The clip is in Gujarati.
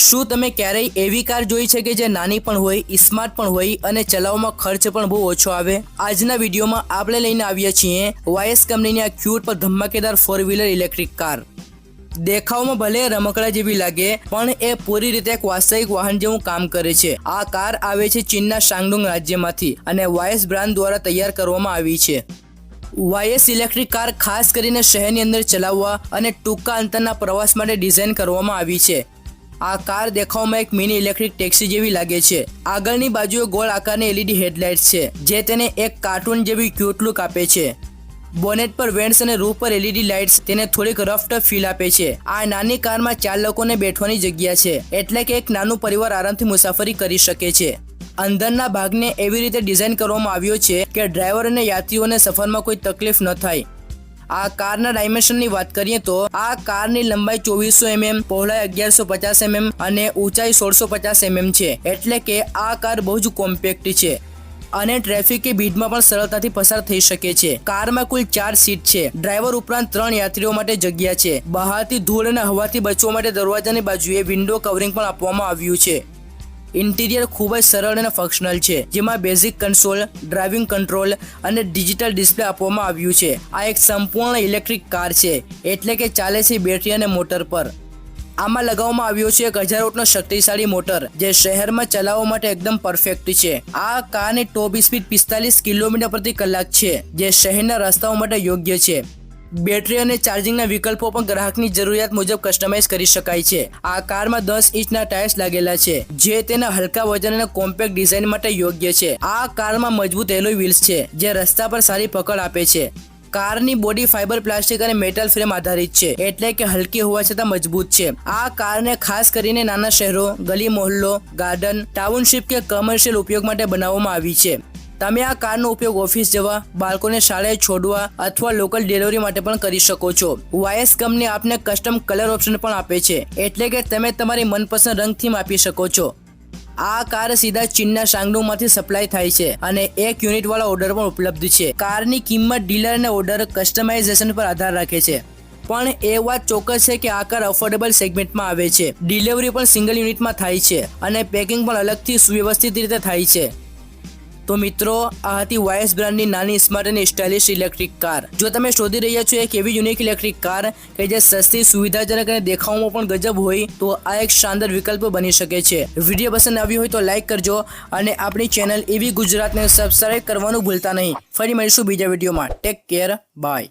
શું તમે ક્યારેય એવી કાર જોઈ છે કે જે નાની પણ હોય, સ્માર્ટ પણ હોય અને ચલાવવામાં ખર્ચ પણ બહુ ઓછો આવે? આજના વિડીયોમાં આપણે લઈને આવ્યા છીએ વાયસ કંપનીની આ ક્યુટ પર ધમાકેદાર 4-વ્હીલર ઇલેક્ટ્રિક કાર। દેખાવમાં ભલે રમકડા જેવી લાગે પણ એ પૂરી રીતે એક વાસ્તવિક વાહન જેવું કામ કરે છે। આ કાર આવે છે ચીનના શાંગડુંગ રાજ્યમાંથી અને વાયસ બ્રાન્ડ દ્વારા તૈયાર કરવામાં આવી છે। વાયસ ઇલેક્ટ્રિક કાર ખાસ કરીને શહેરની અંદર ચલાવવા અને ટૂંકા અંતરના પ્રવાસ માટે ડિઝાઇન કરવામાં આવી છે। આ કાર દેખાવમાં એક મિની ઇલેક્ટ્રિક ટેક્સી જેવી લાગે છે। આગળની બાજુએ ગોળ આકારની LED હેડલાઇટ્સ છે જે તેને એક કાર્ટૂન જેવી ક્યુટ લુક આપે છે। બોનેટ પર વેન્ટ્સ અને રૂફ પર LED લાઇટ્સ તેને થોડીક રફ ટફ ફીલ આપે છે। આ નાની કારમાં 4 લોકોને બેઠવાની જગ્યા છે, એટલે કે એક નાનું પરિવાર આરામથી મુસાફરી કરી શકે છે। અંદરના ભાગને એવી રીતે ડિઝાઇન કરવામાં આવ્યો છે કે ડ્રાઈવર અને યાત્રીઓને સફરમાં કોઈ તકલીફ ન થાય। આ કારના ડાયમેન્શનની વાત કરીએ તો આ કારની લંબાઈ 2400 mm, પહોળાઈ 1150 mm અને ઊંચાઈ 1650 mm છે, એટલે કે આ કાર બહુ જ કોમ્પેક્ટ છે અને ટ્રાફિક કે ભીડમાં પણ સરળતાથી પસાર થઈ શકે છે। કારમાં કુલ 4 સીટ છે। ડ્રાઈવર ઉપરાંત 3 યાત્રીઓ માટે જગ્યા છે। બહારથી ધૂળ અને હવાથી બચવા માટે દરવાજાની બાજુએ વિન્ડો કવરિંગ પણ આપવામાં આવ્યું છે। ઇન્ટિરિયર ખૂબ જ સરળ અને ફંક્શનલ છે, જેમાં બેઝિક કન્સોલ, ડ્રાઇવિંગ કંટ્રોલ અને ડિજિટલ ડિસ્પ્લે આપવામાં આવ્યું છે। આ એક સંપૂર્ણ ઇલેક્ટ્રિક કાર છે, એટલે કે ચાલે છે બેટરી અને મોટર પર। આમાં લગાવવામાં આવ્યો છે 1000 વોટનો શક્તિશાળી મોટર, જે શહેરમાં ચલાવવા માટે એકદમ પરફેક્ટ છે। આ કારની ટોપ સ્પીડ 45 કિલોમીટર પ્રતિ કલાક છે, જે શહેરના રસ્તાઓ માટે યોગ્ય છે। બેટરી અને ચાર્જિંગના વિકલ્પો પણ ગ્રાહકની જરૂરિયાત મુજબ કસ્ટમાઇઝ કરી શકાય છે। આ કારમાં 10 ઇંચના ટાયર્સ લાગેલા છે, જે તેના હલકા વજન અને કોમ્પેક્ટ ડિઝાઇન માટે યોગ્ય છે। આ કારમાં મજબૂત એલોય વ્હીલ્સ છે, જે રસ્તા પર સારી પકડ આપે છે। કારની બોડી ફાઇબર, પ્લાસ્ટિક અને મેટલ ફ્રેમ આધારિત છે, એટલે કે હલકી હોવા છતાં મજબૂત છે। આ કારને ખાસ કરીને નાના શહેરો, ગલી મોહલ્લો, ગાર્ડન, ટાઉનશીપ કે કમર્શિયલ ઉપયોગ માટે બનાવવામાં આવી છે। તમે આ કારનો ઉપયોગ ઓફિસ જવા, બાળકોને શાળાએ છોડવા અથવા લોકલ ડિલિવરી માટે પણ કરી શકો છો। વાયસ કંપની આપને કસ્ટમ કલર ઓપ્શન પણ આપે છે, એટલે કે તમે તમારી મનપસંદ રંગ થીમ આપી શકો છો। આ કાર સીધા ચીનના શાંગડુંગમાંથી સપ્લાય થાય છે અને 1 યુનિટ વાળા ઓર્ડર પણ ઉપલબ્ધ છે। કારની કિંમત ડીલર અને ઓર્ડર કસ્ટમાઇઝેશન પર આધાર રાખે છે, પણ એ વાત ચોક્કસ છે કે આ કાર અફોર્ડેબલ સેગમેન્ટમાં આવે છે। ડિલિવરી પણ સિંગલ યુનિટમાં થાય છે અને પેકિંગ પણ અલગથી સુવ્યવસ્થિત રીતે થાય છે। તો મિત્રો, આ હતી વાયસ બ્રાન્ડની નાની, સ્માર્ટ અને સ્ટાઇલિશ ઇલેક્ટ્રિક કાર। જો તમે શોધી રહ્યા છો એક એવી યુનિક ઇલેક્ટ્રિક કાર કે જે સસ્તી, સુવિધાજનક અને દેખાવમાં પણ ગજબ હોય, તો આ એક શાનદાર વિકલ્પ બની શકે છે। વિડીયો પસંદ આવ્યો હોય તો લાઇક કરજો અને આપણી ચેનલ એવી ગુજરાતને સબસ્ક્રાઇબ કરવાનું ભૂલતા નહીં। ફરી મળીશું બીજા વિડીયોમાં। Take care, by.